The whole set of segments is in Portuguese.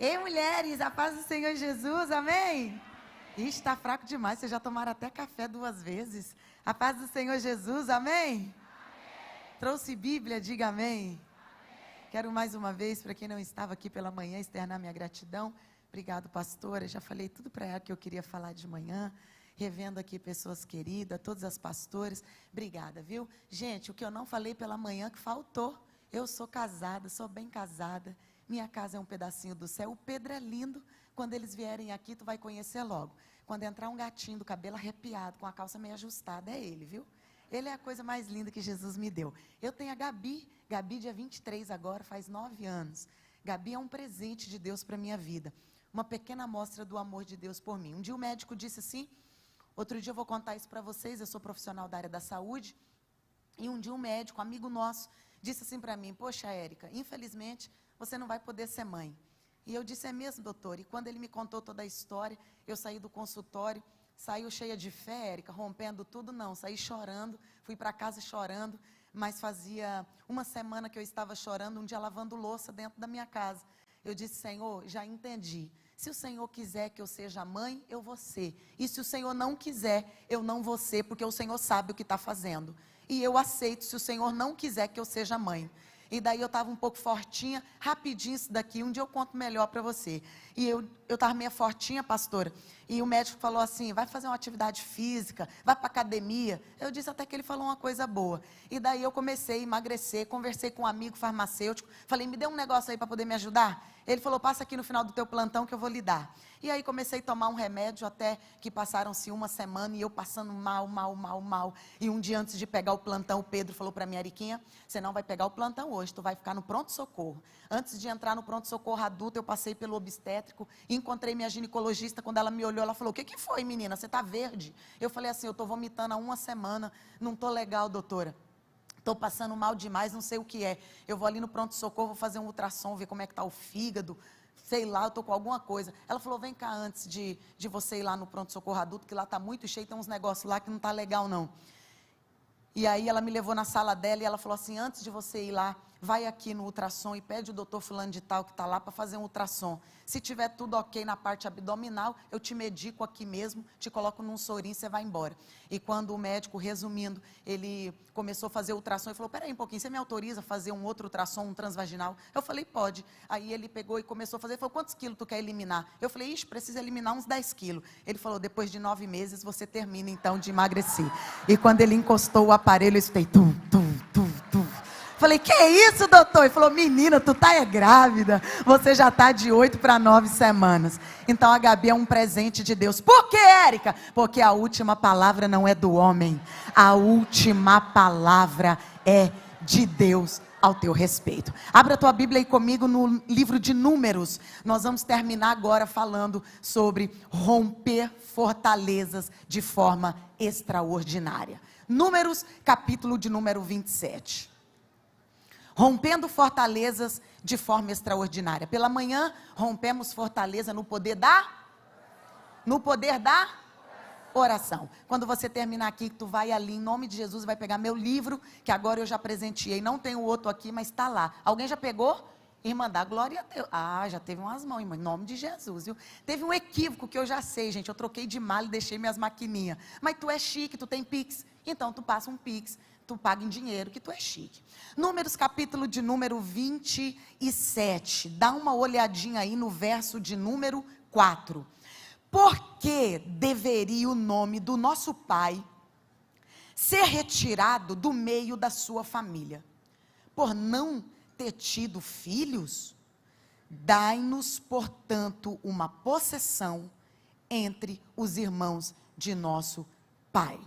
Ei, mulheres, a paz do Senhor Jesus, amém? Ixi, está fraco demais, vocês já tomaram até café 2 vezes. A paz do Senhor Jesus, amém? Trouxe Bíblia, diga amém. Quero mais uma vez, para quem não estava aqui pela manhã, externar minha gratidão. Obrigado, pastora, já falei tudo para ela que eu queria falar de manhã. Revendo aqui pessoas queridas, todas as pastoras. Obrigada, viu? Gente, o que eu não falei pela manhã que faltou. Eu sou casada, sou bem casada. Minha casa é um pedacinho do céu. O Pedro é lindo. Quando eles vierem aqui, tu vai conhecer logo. Quando entrar um gatinho do cabelo arrepiado, com a calça meio ajustada, é ele, viu? Ele é a coisa mais linda que Jesus me deu. Eu tenho a Gabi. Gabi, dia 23 agora, faz 9 anos. Gabi é um presente de Deus para a minha vida. Uma pequena amostra do amor de Deus por mim. Um dia o médico disse assim, outro dia eu vou contar isso para vocês, eu sou profissional da área da saúde, e um dia um médico, amigo nosso, disse assim para mim, poxa, Érica, infelizmente, você não vai poder ser mãe. E eu disse, é mesmo, doutor? E quando ele me contou toda a história, eu saí do consultório, saiu cheia de fé, Érica, rompendo tudo, não, saí chorando, fui para casa chorando, mas fazia uma semana que eu estava chorando, um dia lavando louça dentro da minha casa. Eu disse, Senhor, já entendi. Se o Senhor quiser que eu seja mãe, eu vou ser. E se o Senhor não quiser, eu não vou ser, porque o Senhor sabe o que está fazendo. E eu aceito se o Senhor não quiser que eu seja mãe. E daí eu estava um pouco fortinha, rapidinho isso daqui, um dia eu conto melhor para você. E eu estava meio fortinha, pastora, e o médico falou assim, vai fazer uma atividade física, vai para academia. Eu disse até que ele falou uma coisa boa. E daí eu comecei a emagrecer, conversei com um amigo farmacêutico, falei, me dê um negócio aí para poder me ajudar. Ele falou, passa aqui no final do teu plantão que eu vou lhe dar. E aí comecei a tomar um remédio até que passaram-se uma semana e eu passando mal. E um dia antes de pegar o plantão, o Pedro falou para mim, Ariquinha, você não vai pegar o plantão hoje, tu vai ficar no pronto-socorro. Antes de entrar no pronto-socorro adulto, eu passei pelo obstétrico, encontrei minha ginecologista, quando ela me olhou, ela falou, o que foi, menina, você está verde? Eu falei assim, eu estou vomitando há uma semana, não estou legal, doutora. Estou passando mal demais, não sei o que é. Eu vou ali no pronto-socorro, vou fazer um ultrassom, ver como é que está o fígado, sei lá, eu estou com alguma coisa. Ela falou, vem cá antes de você ir lá no pronto-socorro adulto, que lá está muito cheio, tem uns negócios lá que não está legal não. E aí ela me levou na sala dela e ela falou assim, antes de você ir lá, vai aqui no ultrassom e pede o doutor fulano de tal que está lá para fazer um ultrassom. Se tiver tudo ok na parte abdominal, eu te medico aqui mesmo, te coloco num sorinho e você vai embora. E quando o médico, resumindo, ele começou a fazer o ultrassom, ele falou, peraí um pouquinho, você me autoriza a fazer um outro ultrassom, um transvaginal? Eu falei, pode. Aí ele pegou e começou a fazer, ele falou, quantos quilos tu quer eliminar? Eu falei, ixi, precisa eliminar uns 10 quilos. Ele falou, depois de 9 meses você termina então de emagrecer. E quando ele encostou o aparelho, eu escutei, tum. Falei, que isso, doutor? Ele falou, menina, tu tá grávida. Você já tá de 8 para 9 semanas. Então a Gabi é um presente de Deus. Por que, Érica? Porque a última palavra não é do homem. A última palavra é de Deus ao teu respeito. Abra a tua Bíblia aí comigo no livro de Números. Nós vamos terminar agora falando sobre romper fortalezas de forma extraordinária. Números, capítulo de número 27. Rompendo fortalezas de forma extraordinária. Pela manhã, rompemos fortaleza no poder da oração. Quando você terminar aqui, tu vai ali, em nome de Jesus, vai pegar meu livro, que agora eu já presenteei. Não tenho outro aqui, mas está lá. Alguém já pegou? Irmã, dá glória a Deus. Ah, já teve umas mãos, irmã, em nome de Jesus, viu? Teve um equívoco que eu já sei, gente. Eu troquei de mala e deixei minhas maquininhas. Mas tu é chique, tu tem Pix. Então tu passa um Pix. Tu paga em dinheiro, que tu é chique. Números, capítulo de número 27. Dá uma olhadinha aí no verso de número 4. Por que deveria o nome do nosso pai ser retirado do meio da sua família? Por não ter tido filhos? Dai-nos, portanto, uma possessão entre os irmãos de nosso pai.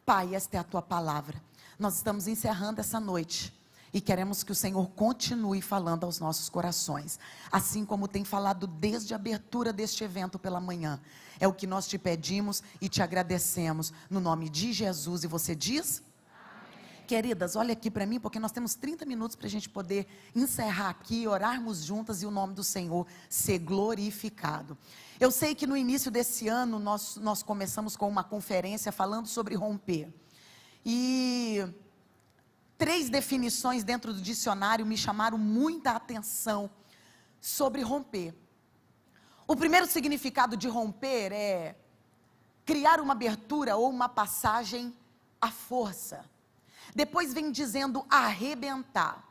Pai, esta é a tua palavra. Nós estamos encerrando essa noite e queremos que o Senhor continue falando aos nossos corações, assim como tem falado desde a abertura deste evento pela manhã. É o que nós te pedimos e te agradecemos no nome de Jesus. E você diz? Amém. Queridas, olha aqui para mim, porque nós temos 30 minutos para a gente poder encerrar aqui, orarmos juntas e o nome do Senhor ser glorificado. Eu sei que no início desse ano nós começamos com uma conferência falando sobre romper. E 3 definições dentro do dicionário me chamaram muita atenção sobre romper. O primeiro significado de romper é criar uma abertura ou uma passagem à força. Depois vem dizendo arrebentar.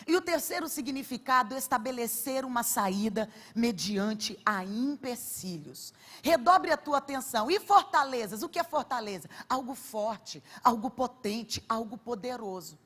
E o terceiro significado é estabelecer uma saída mediante a empecilhos. Redobre a tua atenção. E fortalezas? O que é fortaleza? Algo forte, algo potente, algo poderoso.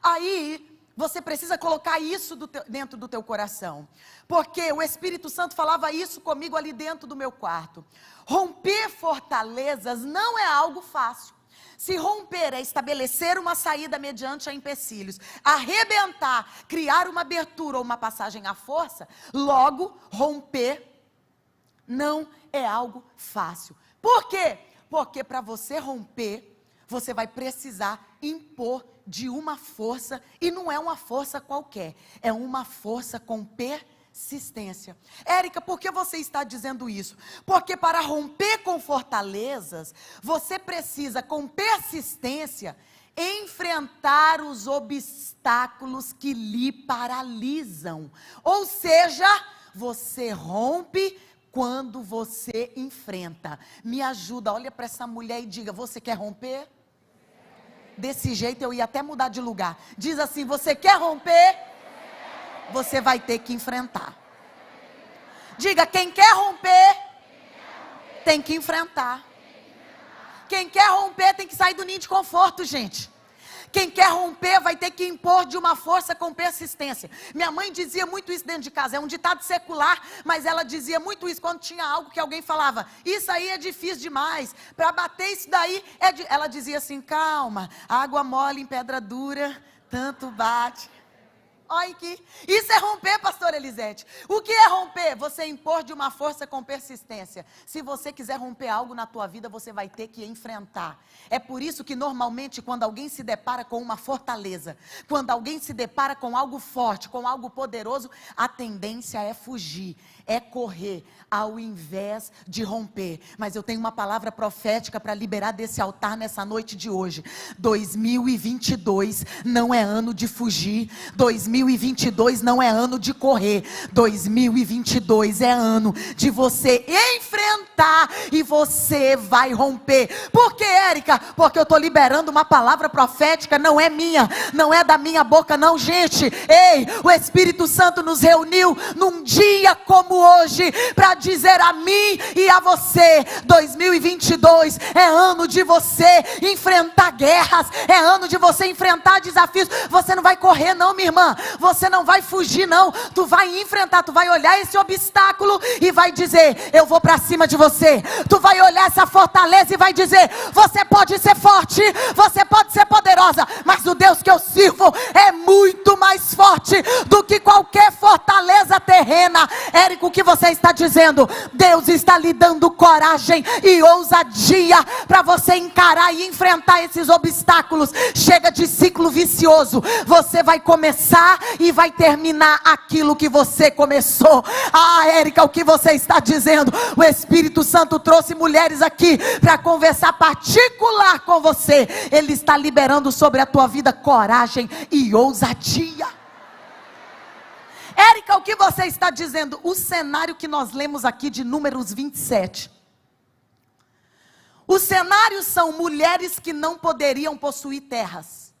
Aí você precisa colocar isso dentro do teu coração. Porque o Espírito Santo falava isso comigo ali dentro do meu quarto. Romper fortalezas não é algo fácil. Se romper é estabelecer uma saída mediante a empecilhos, arrebentar, criar uma abertura ou uma passagem à força, logo, romper não é algo fácil. Por quê? Porque para você romper, você vai precisar impor de uma força, e não é uma força qualquer, é uma força com persistência. Érica, por que você está dizendo isso? Porque para romper com fortalezas, você precisa com persistência enfrentar os obstáculos que lhe paralisam. Ou seja, você rompe quando você enfrenta. Me ajuda, olha para essa mulher e diga, você quer romper? Desse jeito eu ia até mudar de lugar. Diz assim, você quer romper? Você vai ter que enfrentar. Diga, quem quer romper, tem que enfrentar. Quem quer romper tem que sair do ninho de conforto, gente. Quem quer romper vai ter que impor de uma força com persistência. Minha mãe dizia muito isso dentro de casa. É um ditado secular, mas ela dizia muito isso quando tinha algo que alguém falava. Isso aí é difícil demais. Para bater isso daí, ela dizia assim, calma, água mole em pedra dura, tanto bate. Olha aqui. Isso é romper, pastor Elisete. O que é romper? Você impor de uma força com persistência. Se você quiser romper algo na tua vida, você vai ter que enfrentar. É por isso que normalmente quando alguém se depara com uma fortaleza, quando alguém se depara com algo forte, com algo poderoso, a tendência é fugir, é correr, ao invés de romper. Mas eu tenho uma palavra profética para liberar desse altar nessa noite de hoje. 2022 não é ano de fugir. 2022 não é ano de correr. 2022 é ano de você enfrentar e você vai romper. Por que, Érica? Porque eu estou liberando uma palavra profética, não é minha, não é da minha boca não, gente. Ei, o Espírito Santo nos reuniu num dia como hoje para dizer a mim e a você, 2022 é ano de você enfrentar guerras, é ano de você enfrentar desafios. Você não vai correr não, minha irmã, você não vai fugir não, tu vai enfrentar, tu vai olhar esse obstáculo e vai dizer, eu vou para cima de você. Tu vai olhar essa fortaleza e vai dizer, você pode ser forte, você pode ser poderosa, mas o Deus que eu sirvo é muito mais forte do que qualquer fortaleza terrena. Érico, o que você está dizendo? Deus está lhe dando coragem e ousadia para você encarar e enfrentar esses obstáculos. Chega de ciclo vicioso. Você vai começar e vai terminar aquilo que você começou. Ah, Érica, o que você está dizendo? O Espírito Santo trouxe mulheres aqui para conversar particular com você. Ele está liberando sobre a tua vida coragem e ousadia. Érica, o que você está dizendo? O cenário que nós lemos aqui de Números 27. Os cenários são mulheres que não poderiam possuir terras.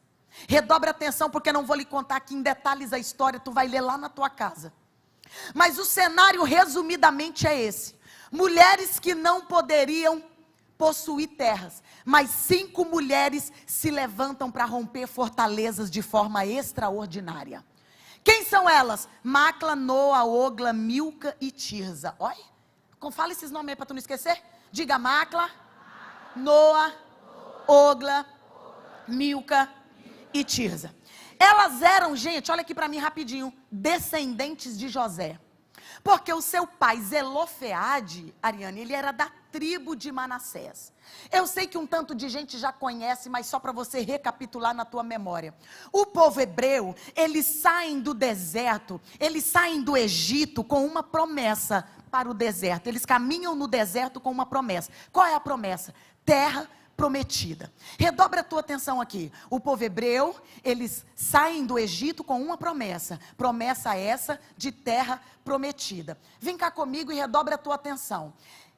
Redobre a atenção porque não vou lhe contar aqui em detalhes a história, tu vai ler lá na tua casa. Mas o cenário resumidamente é esse. Mulheres que não poderiam possuir terras, mas 5 mulheres se levantam para romper fortalezas de forma extraordinária. Quem são elas? Macla, Noa, Ogla, Milca e Tirza. Olha, fala esses nomes aí para tu não esquecer. Diga Macla, Noa, Ogla, Milca e Tirza. Elas eram, gente, olha aqui para mim rapidinho, descendentes de José. Porque o seu pai, Zelofeade, Ariane, ele era da tribo de Manassés. Eu sei que um tanto de gente já conhece, mas só para você recapitular na tua memória. O povo hebreu, eles saem do deserto, eles saem do Egito com uma promessa para o deserto. Eles caminham no deserto com uma promessa. Qual é a promessa? Terra prometida. Redobra a tua atenção aqui. O povo hebreu, eles saem do Egito com uma promessa. Promessa essa de terra prometida. Vem cá comigo e redobra a tua atenção.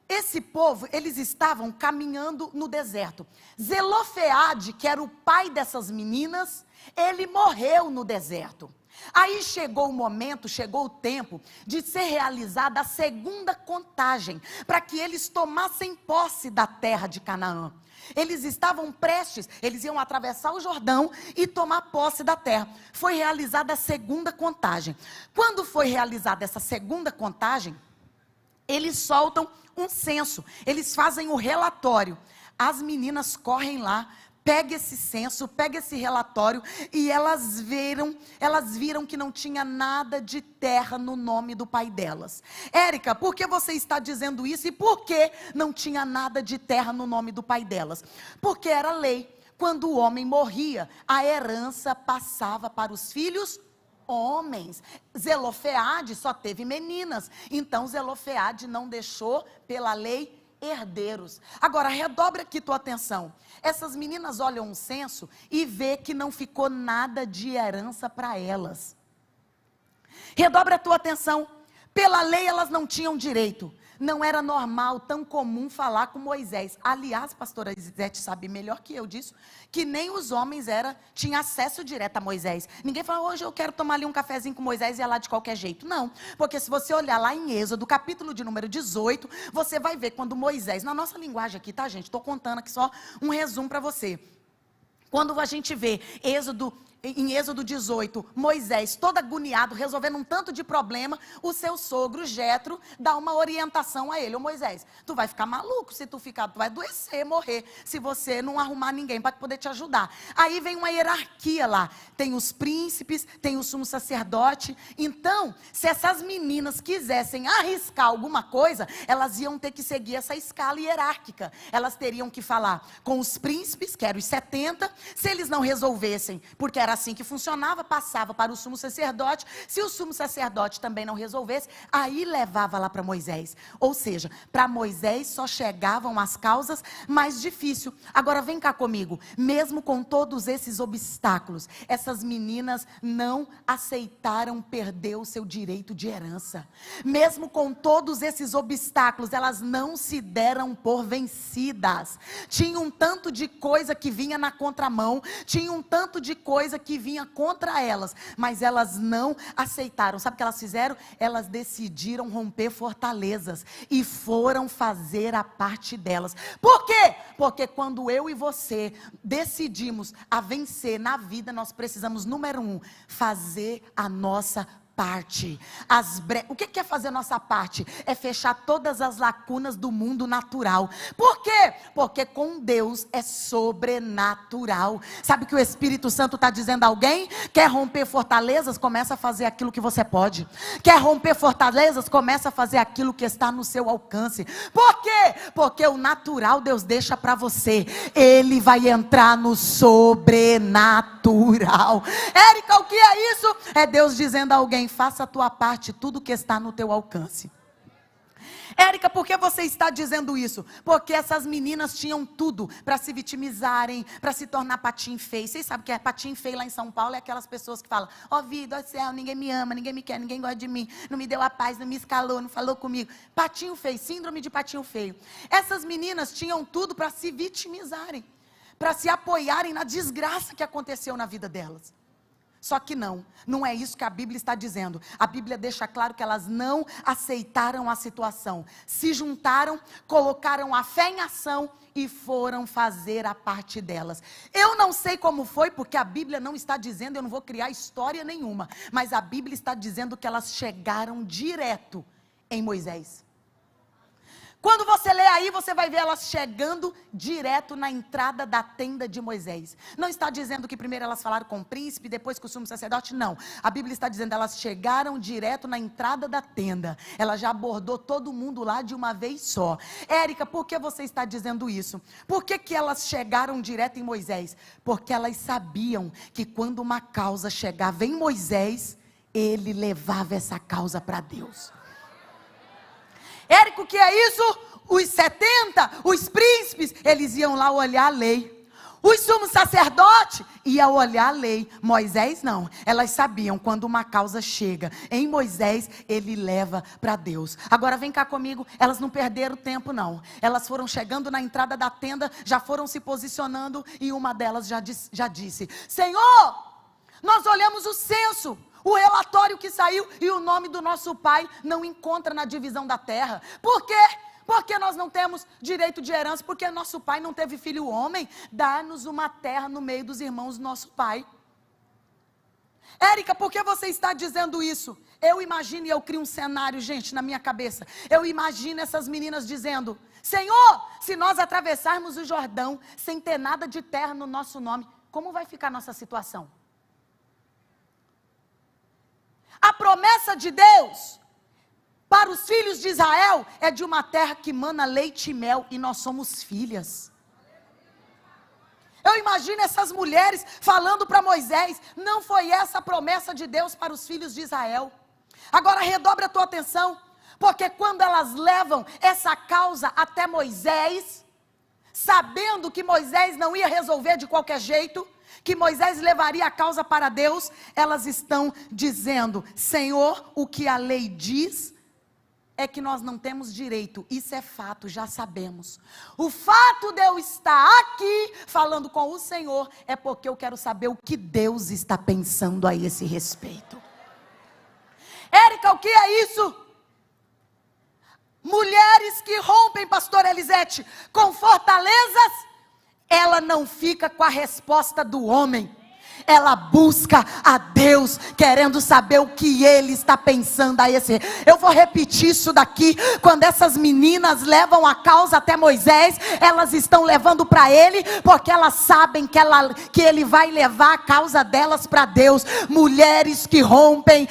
Esse povo, eles estavam caminhando no deserto. Zelofeade, que era o pai dessas meninas, ele morreu no deserto. Aí chegou o momento, chegou o tempo de ser realizada a segunda contagem, para que eles tomassem posse da terra de Canaã. Eles estavam prestes, eles iam atravessar o Jordão e tomar posse da terra. Foi realizada a segunda contagem. Quando foi realizada essa segunda contagem, eles soltam um censo, eles fazem o relatório. As meninas correm lá, pega esse censo, pega esse relatório e elas viram que não tinha nada de terra no nome do pai delas. Érica, por que você está dizendo isso e por que não tinha nada de terra no nome do pai delas? Porque era lei. Quando o homem morria, a herança passava para os filhos homens. Zelofeade só teve meninas, então Zelofeade não deixou pela lei herdeiros. Agora, redobra aqui tua atenção. Essas meninas olham um censo e vê que não ficou nada de herança para elas. Redobra a tua atenção. Pela lei elas não tinham direito. Não era normal, tão comum falar com Moisés. Aliás, pastora Isete sabe melhor que eu disso, que nem os homens tinham acesso direto a Moisés. Ninguém fala, hoje eu quero tomar ali um cafezinho com Moisés e ia lá de qualquer jeito. Não, porque se você olhar lá em Êxodo, capítulo de número 18, você vai ver quando Moisés, na nossa linguagem aqui, tá gente? Estou contando aqui só um resumo para você. Quando a gente vê em Êxodo 18, Moisés todo agoniado, resolvendo um tanto de problema, o seu sogro, Jetro, dá uma orientação a ele. Ô Moisés, tu vai ficar maluco se tu ficar, tu vai adoecer, morrer, se você não arrumar ninguém para poder te ajudar. Aí vem uma hierarquia lá, tem os príncipes, tem o sumo sacerdote. Então, se essas meninas quisessem arriscar alguma coisa, elas iam ter que seguir essa escala hierárquica. Elas teriam que falar com os príncipes, que eram os 70, se eles não resolvessem, porque era assim que funcionava, passava para o sumo sacerdote. Se o sumo sacerdote também não resolvesse, aí levava lá para Moisés. Ou seja, para Moisés só chegavam as causas mais difíceis. Agora vem cá comigo. Mesmo com todos esses obstáculos, essas meninas não aceitaram perder o seu direito de herança. Mesmo com todos esses obstáculos, elas não se deram por vencidas. Tinha um tanto de coisa que vinha na contramão, tinha um tanto de coisa que vinha contra elas, mas elas não aceitaram. Sabe o que elas fizeram? Elas decidiram romper fortalezas e foram fazer a parte delas. Por quê? Porque quando eu e você decidimos a vencer na vida, nós precisamos, número 1, fazer a nossa parte. O que é fazer a nossa parte? É fechar todas as lacunas do mundo natural. Por quê? Porque com Deus é sobrenatural. Sabe o que o Espírito Santo está dizendo a alguém? Quer romper fortalezas? Começa a fazer aquilo que você pode. Quer romper fortalezas? Começa a fazer aquilo que está no seu alcance. Por quê? Porque o natural Deus deixa para você. Ele vai entrar no sobrenatural. Érica, o que é isso? É Deus dizendo a alguém: faça a tua parte, tudo que está no teu alcance. Érica, por que você está dizendo isso? Porque essas meninas tinham tudo para se vitimizarem, para se tornar patinho feio. Vocês sabem o que é patinho feio lá em São Paulo? É aquelas pessoas que falam: ó vida, ó céu, ninguém me ama, ninguém me quer, ninguém gosta de mim, não me deu a paz, não me escalou, não falou comigo. Patinho feio, síndrome de patinho feio. Essas meninas tinham tudo para se vitimizarem, para se apoiarem na desgraça que aconteceu na vida delas. Só que não é isso que a Bíblia está dizendo. A Bíblia deixa claro que elas não aceitaram a situação. Se juntaram, colocaram a fé em ação e foram fazer a parte delas. Eu não sei como foi, porque a Bíblia não está dizendo, eu não vou criar história nenhuma. Mas a Bíblia está dizendo que elas chegaram direto em Moisés. Quando você lê aí, você vai ver elas chegando direto na entrada da tenda de Moisés. Não está dizendo que primeiro elas falaram com o príncipe, depois com o sumo sacerdote, não. A Bíblia está dizendo que elas chegaram direto na entrada da tenda. Ela já abordou todo mundo lá de uma vez só. Érica, por que você está dizendo isso? Por que elas chegaram direto em Moisés? Porque elas sabiam que quando uma causa chegava em Moisés, ele levava essa causa para Deus. Érico, o que é isso? os 70, os príncipes, eles iam lá olhar a lei. Os sumos sacerdotes iam olhar a lei. Moisés não. Elas sabiam quando uma causa chega em Moisés, ele leva para Deus. Agora vem cá comigo. Elas não perderam tempo não. Elas foram chegando na entrada da tenda, já foram se posicionando e uma delas já disse: Senhor, nós olhamos o censo, o relatório que saiu e o nome do nosso pai não encontra na divisão da terra. Por quê? Porque nós não temos direito de herança, porque nosso pai não teve filho homem. Dá-nos uma terra no meio dos irmãos do nosso pai. Érica, por que você está dizendo isso? Eu imagino e eu crio um cenário, gente, na minha cabeça. Eu imagino essas meninas dizendo: Senhor, se nós atravessarmos o Jordão sem ter nada de terra no nosso nome, como vai ficar a nossa situação? A promessa de Deus para os filhos de Israel é de uma terra que mana leite e mel, e nós somos filhas. Eu imagino essas mulheres falando para Moisés: não foi essa a promessa de Deus para os filhos de Israel. Agora redobra a tua atenção, porque quando elas levam essa causa até Moisés, sabendo que Moisés não ia resolver de qualquer jeito, que Moisés levaria a causa para Deus, elas estão dizendo: Senhor, o que a lei diz é que nós não temos direito. Isso é fato, já sabemos. O fato de eu estar aqui falando com o Senhor é porque eu quero saber o que Deus está pensando a esse respeito. Érica, o que é isso? Mulheres que rompem, pastor Elisete, com fortalezas, ela não fica com a resposta do homem. Ela busca a Deus, querendo saber o que Ele está pensando a esse. Eu vou repetir isso daqui. Quando essas meninas levam a causa até Moisés, elas estão levando para Ele, porque elas sabem que Ele vai levar a causa delas para Deus. Mulheres que rompem,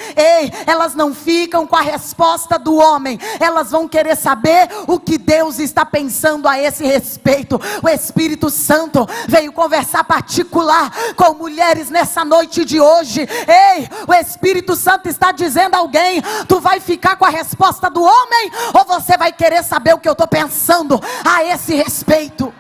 elas não ficam com a resposta do homem. Elas vão querer saber o que Deus está pensando a esse respeito. O Espírito Santo veio conversar particular com mulheres nessa noite de hoje. O Espírito Santo está dizendo a alguém: tu vai ficar com a resposta do homem, ou você vai querer saber o que eu estou pensando a esse respeito?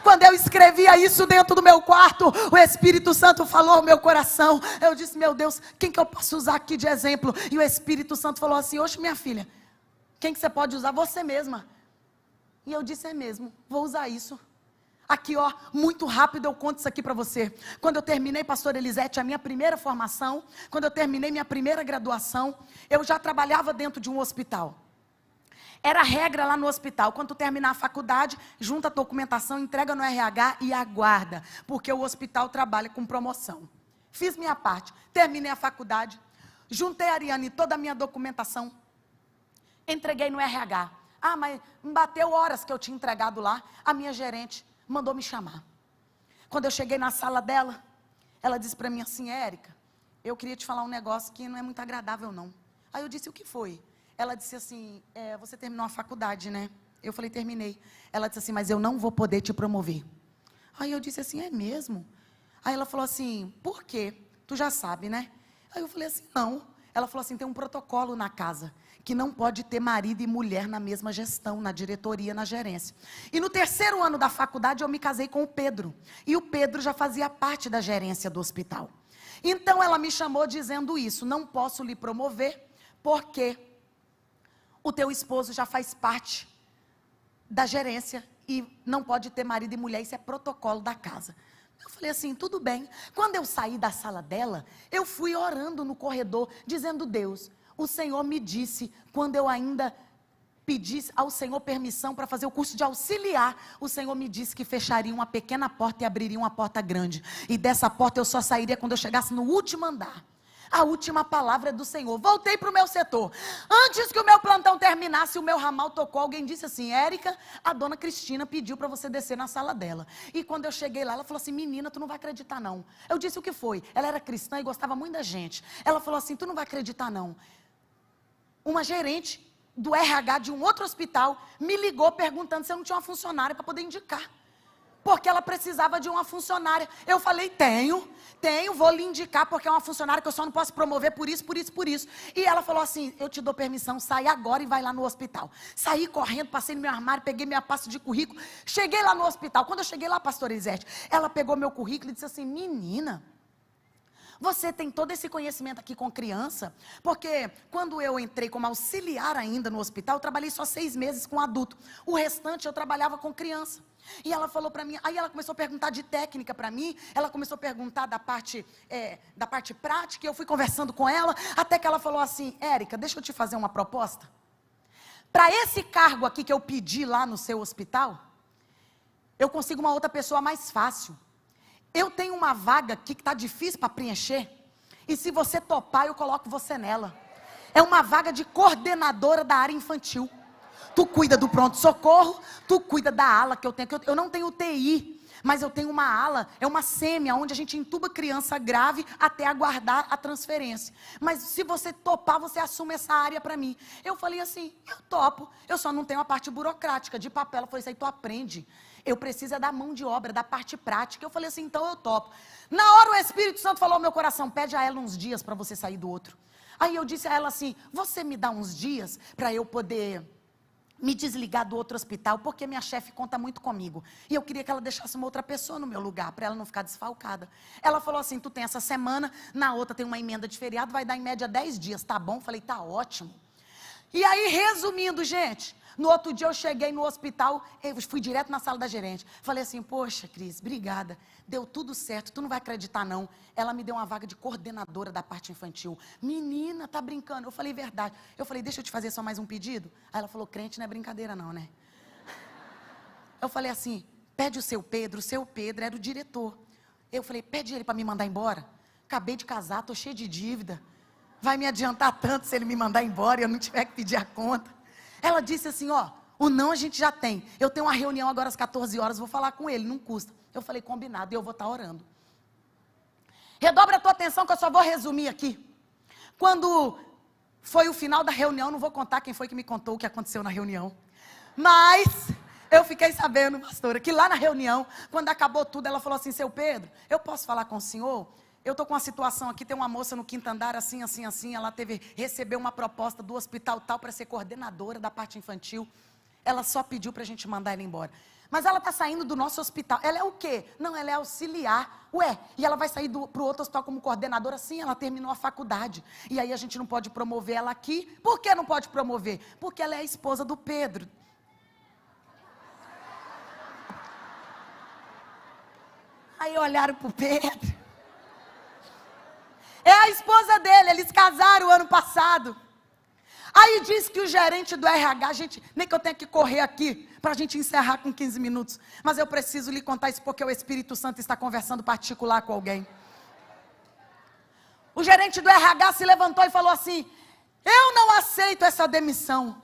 Quando eu escrevia isso dentro do meu quarto, o Espírito Santo falou ao meu coração. Eu disse: meu Deus, quem que eu posso usar aqui de exemplo? E o Espírito Santo falou assim: oxe, minha filha, quem que você pode usar? Você mesma. E eu disse: é mesmo, vou usar isso. Aqui, ó, muito rápido eu conto isso aqui para você. Quando eu terminei, pastor Elisete, a minha primeira formação, quando eu terminei minha primeira graduação, eu já trabalhava dentro de um hospital. Era regra lá no hospital: quando tu terminar a faculdade, junta a documentação, entrega no RH e aguarda, porque o hospital trabalha com promoção. Fiz minha parte, terminei a faculdade, juntei a Ariane e toda a minha documentação, entreguei no RH. Ah, mas bateu horas que eu tinha entregado lá. A minha gerente mandou me chamar. Quando eu cheguei na sala dela, ela disse para mim assim: Érica, eu queria te falar um negócio que não é muito agradável não. Aí eu disse: o que foi? Ela disse assim: você terminou a faculdade, né? Eu falei: terminei. Ela disse assim: mas eu não vou poder te promover. Aí eu disse assim: é mesmo? Aí ela falou assim: por quê? Tu já sabe, né? Aí eu falei assim: não. Ela falou assim: tem um protocolo na casa, que não pode ter marido e mulher na mesma gestão, na diretoria, na gerência. E no terceiro ano da faculdade eu me casei com o Pedro. E o Pedro já fazia parte da gerência do hospital. Então ela me chamou dizendo isso: não posso lhe promover, porque o teu esposo já faz parte da gerência e não pode ter marido e mulher, isso é protocolo da casa. Eu falei assim: tudo bem. Quando eu saí da sala dela, eu fui orando no corredor, dizendo: Deus, o Senhor me disse, quando eu ainda pedi ao Senhor permissão para fazer o curso de auxiliar, o Senhor me disse que fecharia uma pequena porta e abriria uma porta grande. E dessa porta eu só sairia quando eu chegasse no último andar. A última palavra é do Senhor. Voltei para o meu setor. Antes que o meu plantão terminasse, o meu ramal tocou. Alguém disse assim: Érica, a dona Cristina pediu para você descer na sala dela. E quando eu cheguei lá, ela falou assim: menina, tu não vai acreditar não. Eu disse: o que foi? Ela era cristã e gostava muito da gente. Ela falou assim: tu não vai acreditar não. Uma gerente do RH de um outro hospital me ligou perguntando se eu não tinha uma funcionária para poder indicar. porque ela precisava de uma funcionária. Eu falei, tenho, vou lhe indicar, porque é uma funcionária que eu só não posso promover por isso. E ela falou assim, eu te dou permissão, sai agora e vai lá no hospital. Saí correndo, passei no meu armário, peguei minha pasta de currículo, cheguei lá no hospital. Quando eu cheguei lá, pastora Elisete, ela pegou meu currículo e disse assim, menina, você tem todo esse conhecimento aqui com criança? Porque quando eu entrei como auxiliar ainda no hospital, eu trabalhei só 6 meses com adulto. O restante eu trabalhava com criança. E ela falou para mim, aí ela começou a perguntar de técnica para mim, ela começou a perguntar da parte prática, e eu fui conversando com ela, até que ela falou assim, Érica, deixa eu te fazer uma proposta. Para esse cargo aqui que eu pedi lá no seu hospital, eu consigo uma outra pessoa mais fácil. Eu tenho uma vaga aqui que está difícil para preencher, e se você topar, eu coloco você nela. É uma vaga de coordenadora da área infantil. Tu cuida do pronto-socorro, tu cuida da ala que eu tenho. Eu não tenho UTI, mas eu tenho uma ala, é uma sêmia, onde a gente entuba criança grave até aguardar a transferência. Mas se você topar, você assume essa área para mim. Eu falei assim, eu topo, eu só não tenho a parte burocrática, de papel. Ela falou, isso aí tu aprende. Eu preciso da mão de obra, da parte prática. Eu falei assim, então eu topo. Na hora o Espírito Santo falou ao meu coração, pede a ela uns dias para você sair do outro. Aí eu disse a ela assim, você me dá uns dias para eu poder me desligar do outro hospital, porque minha chefe conta muito comigo. E eu queria que ela deixasse uma outra pessoa no meu lugar, para ela não ficar desfalcada. Ela falou assim, tu tem essa semana, na outra tem uma emenda de feriado, vai dar em média 10 dias, tá bom? Falei, tá ótimo. E aí, resumindo, gente, no outro dia eu cheguei no hospital, eu fui direto na sala da gerente. Falei assim, poxa, Cris, obrigada, deu tudo certo, tu não vai acreditar não. Ela me deu uma vaga de coordenadora da parte infantil. Menina, tá brincando? Eu falei, verdade. Eu falei, deixa eu te fazer só mais um pedido. Aí ela falou, crente não é brincadeira não, né? Eu falei assim, pede o seu Pedro era o diretor. Eu falei, pede ele para me mandar embora. Acabei de casar, tô cheio de dívida. Vai me adiantar tanto se ele me mandar embora e eu não tiver que pedir a conta. Ela disse assim, ó, o não a gente já tem. Eu tenho uma reunião agora às 14 horas, vou falar com ele, não custa. Eu falei, combinado, eu vou estar orando. Redobra a tua atenção que eu só vou resumir aqui. Quando foi o final da reunião, não vou contar quem foi que me contou o que aconteceu na reunião. Mas eu fiquei sabendo, pastora, que lá na reunião, quando acabou tudo, ela falou assim, seu Pedro, eu posso falar com o senhor? Eu estou com uma situação aqui, tem uma moça no quinto andar, assim, ela recebeu uma proposta do hospital tal para ser coordenadora da parte infantil. Ela só pediu para a gente mandar ela embora. Mas ela está saindo do nosso hospital. Ela é o quê? Não, ela é auxiliar. Ué, e ela vai sair para o outro hospital como coordenadora? Sim, ela terminou a faculdade. E aí a gente não pode promover ela aqui. Por que não pode promover? Porque ela é a esposa do Pedro. Aí olharam para o Pedro. É a esposa dele, eles casaram o ano passado. Aí diz que o gerente do RH, gente, nem que eu tenha que correr aqui, para a gente encerrar com 15 minutos. Mas eu preciso lhe contar isso porque o Espírito Santo está conversando particular com alguém. O gerente do RH se levantou e falou assim, eu não aceito essa demissão.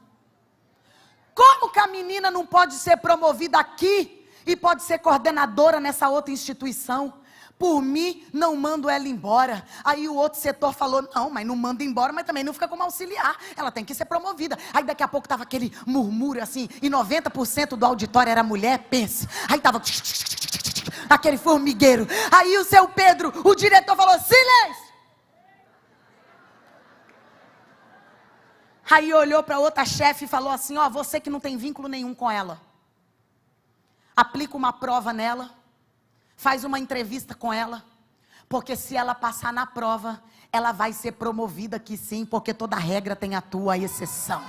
Como que a menina não pode ser promovida aqui e pode ser coordenadora nessa outra instituição? Por mim, não mando ela embora. Aí o outro setor falou, não, mas não manda embora, mas também não fica como auxiliar. Ela tem que ser promovida. Aí daqui a pouco estava aquele murmúrio assim, e 90% do auditório era mulher, pense. Aí estava aquele formigueiro. Aí o seu Pedro, o diretor falou, silêncio. Aí olhou para outra chefe e falou assim, ó, você que não tem vínculo nenhum com ela. Aplica uma prova nela. Faz uma entrevista com ela, porque se ela passar na prova, ela vai ser promovida aqui sim, porque toda regra tem a tua exceção.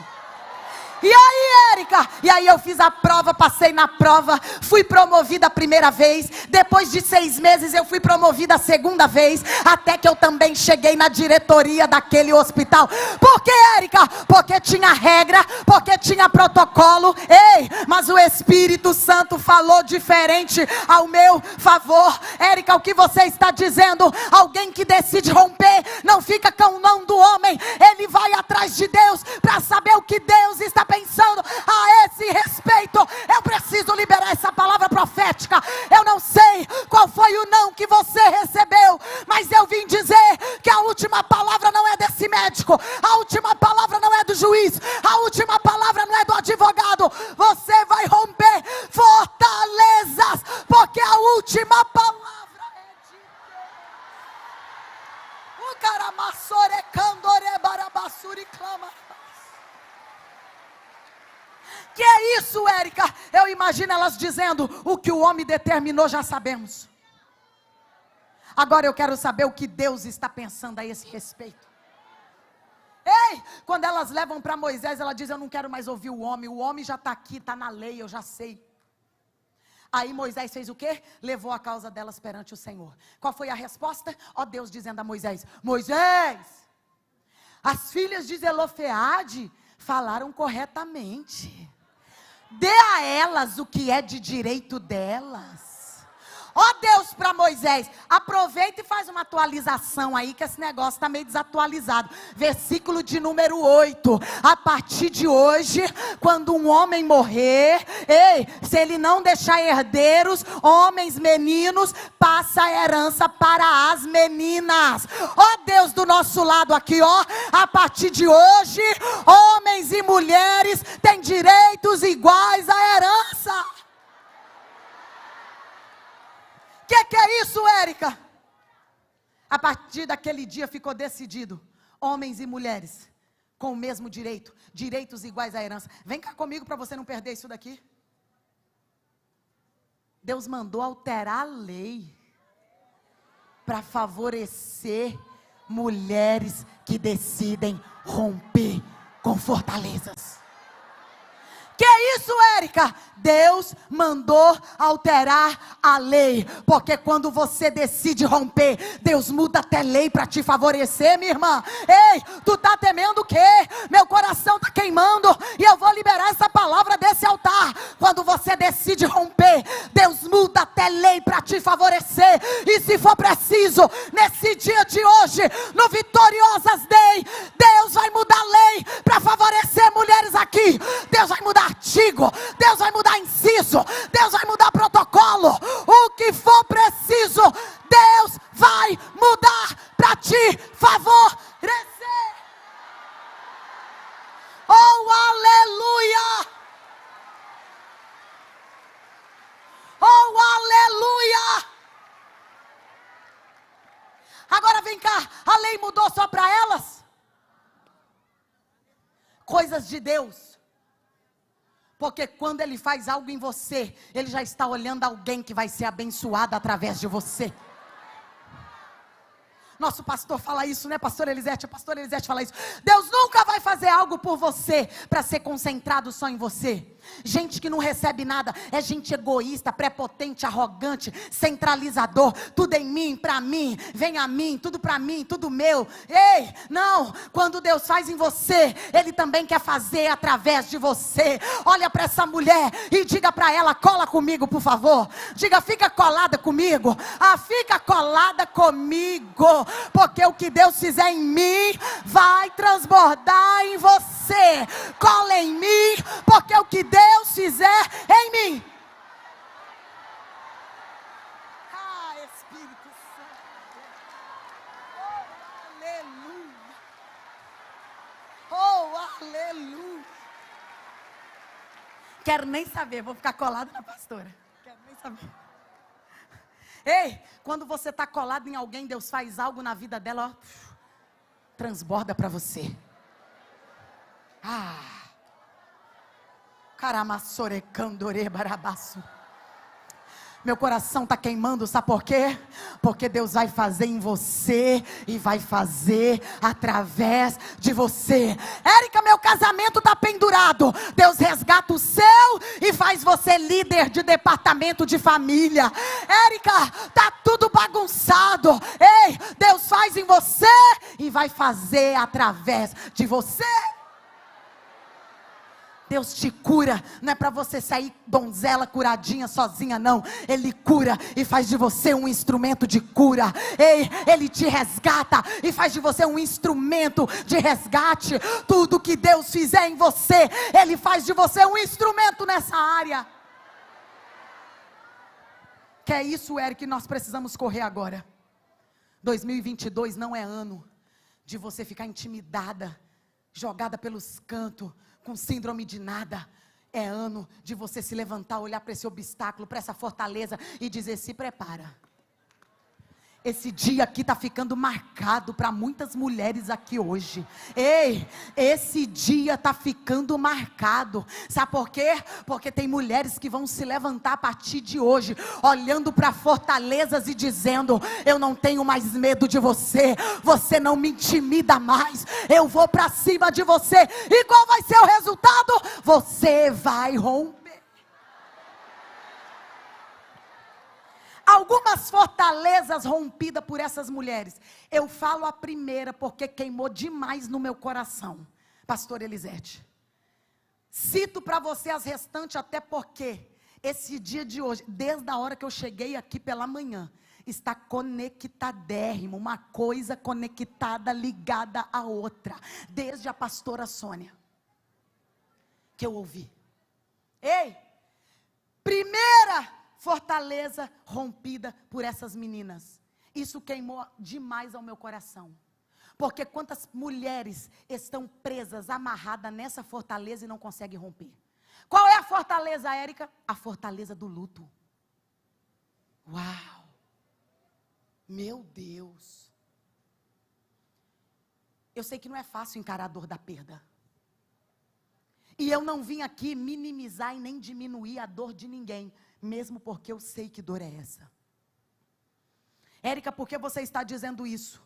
E aí, Érica? E aí eu fiz a prova, passei na prova, fui promovida a primeira vez, depois de 6 meses eu fui promovida a segunda vez, até que eu também cheguei na diretoria daquele hospital. Por que, Érica? Porque tinha regra, porque tinha protocolo. Ei, mas o Espírito Santo falou diferente ao meu favor. Érica, o que você está dizendo? Alguém que decide romper, não fica com o não do homem, ele vai atrás de Deus, para saber o que Deus está pensando a esse respeito. Eu preciso liberar essa palavra profética. Eu não sei qual foi o não que você recebeu, mas eu vim dizer que a última palavra não é desse médico, a última palavra não é do juiz, a última palavra não é do advogado. Você vai romper fortalezas, porque Que é isso, Érica? Eu imagino elas dizendo: o que o homem determinou já sabemos. Agora eu quero saber o que Deus está pensando a esse respeito. Ei, quando elas levam para Moisés, ela diz: eu não quero mais ouvir o homem já está aqui, está na lei, eu já sei. Aí Moisés fez o quê? Levou a causa delas perante o Senhor. Qual foi a resposta? Ó Deus dizendo a Moisés: Moisés, as filhas de Zelofeade falaram corretamente. Dê a elas o que é de direito delas. Ó Deus para Moisés, aproveita e faz uma atualização aí, que esse negócio está meio desatualizado. Versículo de número 8. A partir de hoje, quando um homem morrer, se ele não deixar herdeiros, homens, meninos, passa a herança para as meninas. Ó Deus do nosso lado aqui, ó. A partir de hoje, homens e mulheres têm direitos iguais à herança. Que é isso, Érica? A partir daquele dia ficou decidido: homens e mulheres com o mesmo direito, direitos iguais à herança. Vem cá comigo para você não perder isso daqui. Deus mandou alterar a lei para favorecer mulheres que decidem romper com fortalezas. Que é isso, Érica? Deus mandou alterar a lei, porque quando você decide romper, Deus muda até lei para te favorecer, minha irmã. Ei, tu tá temendo o quê? Meu coração tá queimando e eu vou liberar essa palavra desse altar. Quando você decide romper, Deus muda até lei para te favorecer. E se for preciso, nesse dia de hoje, no Vitoriosas Day, Deus vai mudar lei para favorecer mulheres aqui. Deus vai mudar artigo, Deus vai mudar inciso, Deus vai mudar protocolo. O que for preciso, Deus vai mudar para te favorecer. Oh, aleluia! Oh, aleluia! Agora vem cá, a lei mudou só para elas? Coisas de Deus. Porque quando Ele faz algo em você, Ele já está olhando alguém que vai ser abençoado através de você. Nosso pastor fala isso, né, pastor Elisete? A pastora Elisete fala isso. Deus nunca vai fazer algo por você para ser concentrado só em você. Gente que não recebe nada é gente egoísta, prepotente, arrogante, centralizador. Tudo em mim, para mim, vem a mim, tudo para mim, tudo meu. Ei, não, quando Deus faz em você, Ele também quer fazer através de você. Olha para essa mulher e diga para ela: cola comigo, por favor. Diga: fica colada comigo. Fica colada comigo, porque o que Deus fizer em mim vai transbordar em você. Cola em mim, porque o que Deus fizer em mim. Espírito Santo. Oh, aleluia. Oh, aleluia. Quero nem saber, vou ficar colado na pastora. Quero nem saber. Ei, quando você está colado em alguém, Deus faz algo na vida dela, ó, transborda para você. Caramassorecandore barabaço. Meu coração está queimando, sabe por quê? Porque Deus vai fazer em você e vai fazer através de você. Érica, meu casamento está pendurado. Deus resgata o seu e faz você líder de departamento de família. Érica, está tudo bagunçado. Ei, Deus faz em você e vai fazer através de você. Deus te cura, não é para você sair donzela curadinha sozinha, não. Ele cura e faz de você um instrumento de cura. Ei, Ele te resgata e faz de você um instrumento de resgate. Tudo que Deus fizer em você, Ele faz de você um instrumento nessa área. Que é isso, Eric, que nós precisamos correr agora. 2022 não é ano de você ficar intimidada, jogada pelos cantos, com síndrome de nada. É ano de você se levantar, olhar para esse obstáculo, para essa fortaleza e dizer: se prepara. Esse dia aqui está ficando marcado para muitas mulheres aqui hoje. Ei, esse dia está ficando marcado. Sabe por quê? Porque tem mulheres que vão se levantar a partir de hoje, olhando para fortalezas e dizendo: eu não tenho mais medo de você, você não me intimida mais, eu vou para cima de você. E qual vai ser o resultado? Você vai romper. Algumas fortalezas rompidas por essas mulheres. Eu falo a primeira porque queimou demais no meu coração. Pastor Elisete. Cito para você as restantes até porque esse dia de hoje, desde a hora que eu cheguei aqui pela manhã, está conectadérrimo, uma coisa conectada, ligada à outra. Desde a pastora Sônia, que eu ouvi. Ei, primeira fortaleza rompida por essas meninas. Isso queimou demais ao meu coração. Porque quantas mulheres estão presas, amarradas nessa fortaleza e não conseguem romper? Qual é a fortaleza, Érica? A fortaleza do luto. Uau! Meu Deus! Eu sei que não é fácil encarar a dor da perda. E eu não vim aqui minimizar e nem diminuir a dor de ninguém. Mesmo porque eu sei que dor é essa. Érica, por que você está dizendo isso?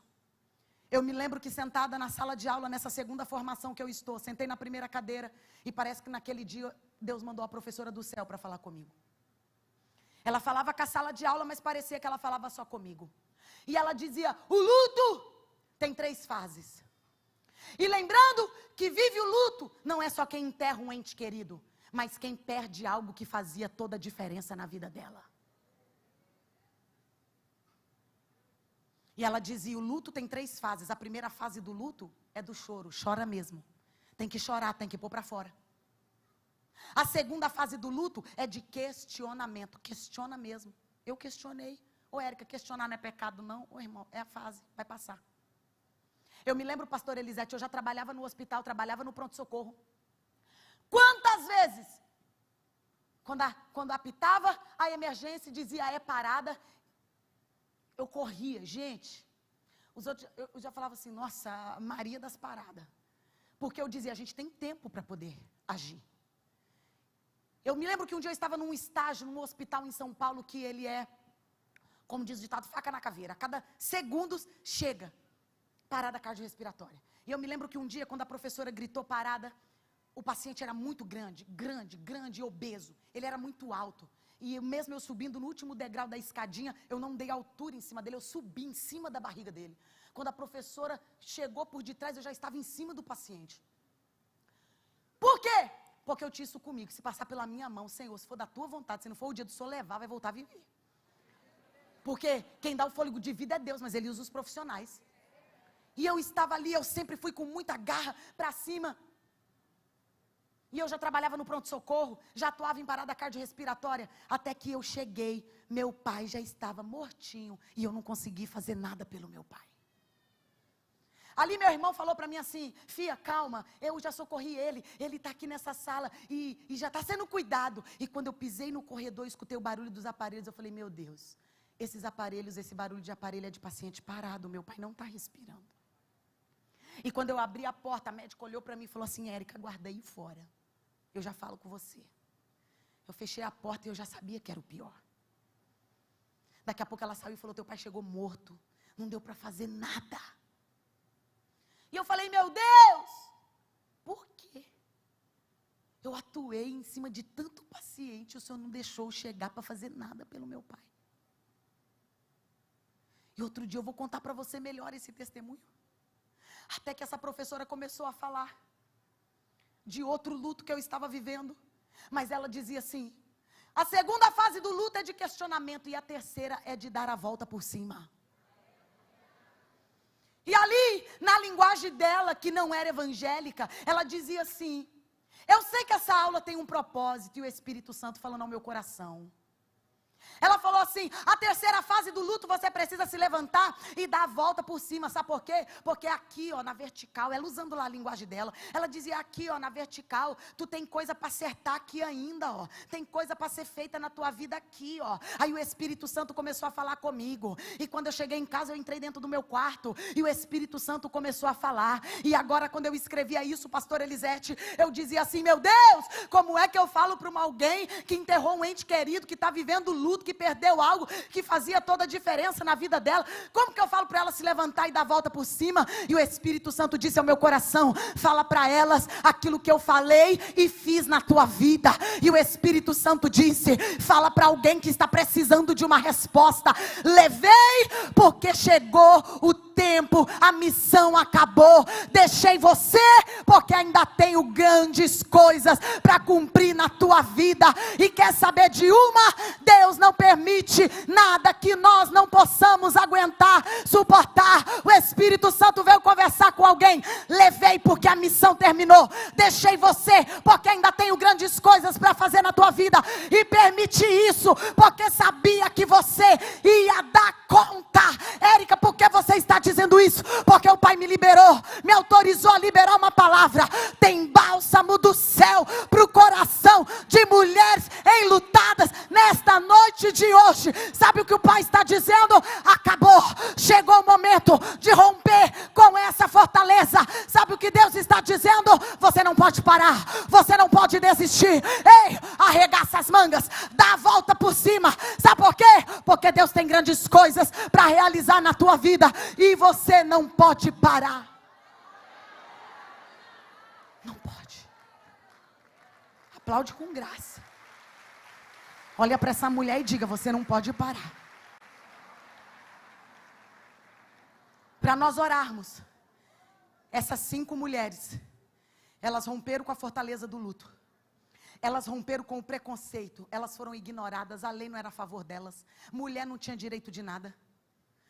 Eu me lembro que sentada na sala de aula, nessa segunda formação que eu estou, sentei na primeira cadeira, e parece que naquele dia Deus mandou a professora do céu para falar comigo. Ela falava com a sala de aula, mas parecia que ela falava só comigo. E ela dizia: o luto tem 3 fases. E lembrando que vive o luto, não é só quem enterra um ente querido, mas quem perde algo que fazia toda a diferença na vida dela. E ela dizia: o luto tem 3 fases. A primeira fase do luto é do choro. Chora mesmo. Tem que chorar, tem que pôr para fora. A segunda fase do luto é de questionamento. Questiona mesmo. Eu questionei. Ô Érica, questionar não é pecado não? Ô irmão, é a fase, vai passar. Eu me lembro, pastor Elisete, eu já trabalhava no hospital, trabalhava no pronto-socorro. Quantas vezes, quando apitava a emergência e dizia é parada, eu corria, gente. Os outros, eu já falava assim: nossa, Maria das paradas. Porque eu dizia: a gente tem tempo para poder agir. Eu me lembro que um dia eu estava num estágio, num hospital em São Paulo, que ele é, como diz o ditado, faca na caveira. A cada segundos chega parada cardiorrespiratória. E eu me lembro que um dia, quando a professora gritou parada, o paciente era muito grande e obeso. Ele era muito alto. E mesmo eu subindo no último degrau da escadinha, eu não dei altura em cima dele, eu subi em cima da barriga dele. Quando a professora chegou por detrás, eu já estava em cima do paciente. Por quê? Porque eu tinha isso comigo. Se passar pela minha mão, Senhor, se for da tua vontade, se não for o dia do Senhor levar, vai voltar a viver. Porque quem dá o fôlego de vida é Deus, mas Ele usa os profissionais. E eu estava ali, eu sempre fui com muita garra para cima. E eu já trabalhava no pronto-socorro, já atuava em parada cardiorrespiratória, até que eu cheguei, meu pai já estava mortinho, e eu não consegui fazer nada pelo meu pai. Ali meu irmão falou para mim assim: filha, calma, eu já socorri ele está aqui nessa sala, e já está sendo cuidado. E quando eu pisei no corredor, escutei o barulho dos aparelhos, eu falei: meu Deus, esses aparelhos, esse barulho de aparelho é de paciente parado, meu pai não está respirando. E quando eu abri a porta, a médica olhou para mim e falou assim: Érica, aguarda aí fora. Eu já falo com você. Eu fechei a porta e eu já sabia que era o pior. Daqui a pouco ela saiu e falou: teu pai chegou morto. Não deu para fazer nada. E eu falei: meu Deus, por quê? Eu atuei em cima de tanto paciente, o Senhor não deixou chegar para fazer nada pelo meu pai. E outro dia eu vou contar para você melhor esse testemunho. Até que essa professora começou a falar de outro luto que eu estava vivendo. Mas ela dizia assim: a segunda fase do luto é de questionamento, e a terceira é de dar a volta por cima. E ali, na linguagem dela, que não era evangélica, ela dizia assim: eu sei que essa aula tem um propósito, e o Espírito Santo falando ao meu coração. Ela falou assim: a terceira fase do luto, você precisa se levantar e dar a volta por cima. Sabe por quê? Porque aqui, ó, na vertical, ela usando lá a linguagem dela, ela dizia: aqui, ó, na vertical, tu tem coisa para acertar aqui ainda, ó. Tem coisa para ser feita na tua vida aqui, ó. Aí o Espírito Santo começou a falar comigo. E quando eu cheguei em casa, eu entrei dentro do meu quarto e o Espírito Santo começou a falar. E agora, quando eu escrevia isso, pastor Elisete, eu dizia assim: meu Deus, como é que eu falo para alguém que enterrou um ente querido, que está vivendo luto, que perdeu algo que fazia toda a diferença na vida dela? Como que eu falo para ela se levantar e dar a volta por cima? E o Espírito Santo disse ao meu coração: fala para elas aquilo que eu falei e fiz na tua vida. E o Espírito Santo disse: fala para alguém que está precisando de uma resposta: levei porque chegou o tempo, a missão acabou. Deixei você porque ainda tenho grandes coisas para cumprir na tua vida. E quer saber de uma? Deus não permite nada que nós não possamos aguentar, suportar. O Espírito Santo veio conversar com alguém: levei porque a missão terminou. Deixei você porque ainda tenho grandes coisas para fazer na tua vida. E permiti isso porque sabia que você ia dar conta. Érica, por que você está dizendo isso? Porque o Pai me liberou, me autorizou a liberar uma palavra. Tem bálsamo do céu para o coração de mulheres enlutadas nesta noite de hoje. Sabe o que o Pai está dizendo? Acabou, chegou o momento de romper com essa fortaleza. Sabe o que Deus está dizendo? Você não pode parar, você não pode desistir. Ei, arregaça as mangas, dá a volta por cima. Sabe por quê? Porque Deus tem grandes coisas para realizar na tua vida e você não pode parar. Não pode. Aplaude com graça. Olha para essa mulher e diga: você não pode parar. Para nós orarmos, essas 5 mulheres, elas romperam com a fortaleza do luto. Elas romperam com o preconceito. Elas foram ignoradas. A lei não era a favor delas. Mulher não tinha direito de nada.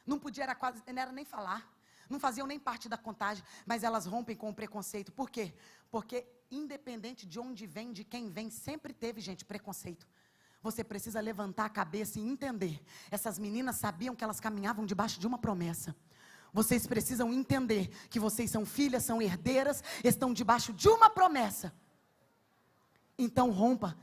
Não podia, não era nem falar. Não faziam nem parte da contagem. Mas elas rompem com o preconceito. Por quê? Porque independente de onde vem, de quem vem, sempre teve, gente, preconceito. Você precisa levantar a cabeça e entender. Essas meninas sabiam que elas caminhavam debaixo de uma promessa. Vocês precisam entender que vocês são filhas, são herdeiras, estão debaixo de uma promessa. Então rompa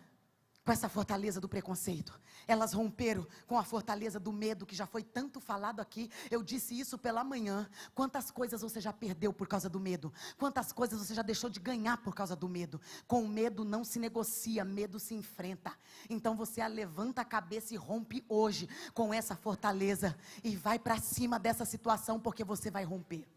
com essa fortaleza do preconceito. Elas romperam com a fortaleza do medo, que já foi tanto falado aqui. Eu disse isso pela manhã. Quantas coisas você já perdeu por causa do medo? Quantas coisas você já deixou de ganhar por causa do medo? Com o medo não se negocia, medo se enfrenta. Então você levanta a cabeça e rompe hoje com essa fortaleza. E vai para cima dessa situação, porque você vai romper.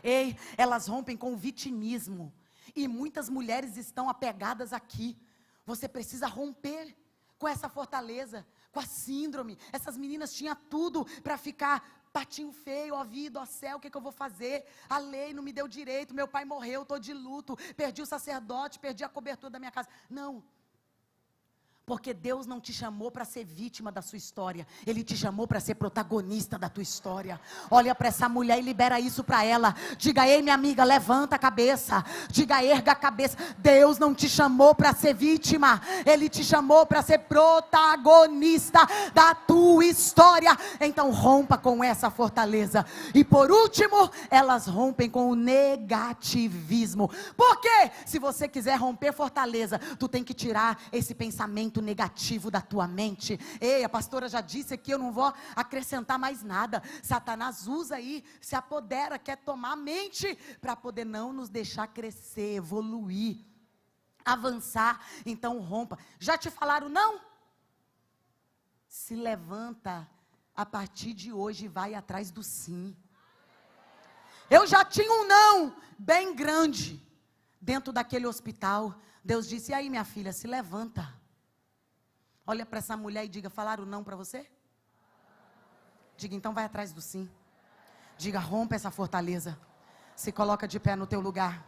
Ei, elas rompem com o vitimismo. E muitas mulheres estão apegadas aqui. Você precisa romper com essa fortaleza, com a síndrome. Essas meninas tinham tudo para ficar patinho feio, ó vida, ó céu, o que eu vou fazer? A lei não me deu direito, meu pai morreu, estou de luto, perdi o sacerdote, perdi a cobertura da minha casa. Não. Porque Deus não te chamou para ser vítima da sua história. Ele te chamou para ser protagonista da tua história. Olha para essa mulher e libera isso para ela. Diga: ei, minha amiga, levanta a cabeça. Diga: erga a cabeça. Deus não te chamou para ser vítima. Ele te chamou para ser protagonista da tua história. Então rompa com essa fortaleza. E por último, elas rompem com o negativismo. Por quê? Se você quiser romper fortaleza, tu tem que tirar esse pensamento negativo da tua mente. Ei, a pastora já disse aqui, eu não vou acrescentar mais nada. Satanás usa aí, se apodera, quer tomar a mente para poder não nos deixar crescer, evoluir, avançar. Então rompa. Já te falaram não? Se levanta a partir de hoje e vai atrás do sim. Eu já tinha um não bem grande dentro daquele hospital. Deus disse: e aí, minha filha, se levanta. Olha para essa mulher e diga: falaram não para você? Diga: então vai atrás do sim. Diga: rompa essa fortaleza. Se coloca de pé no teu lugar.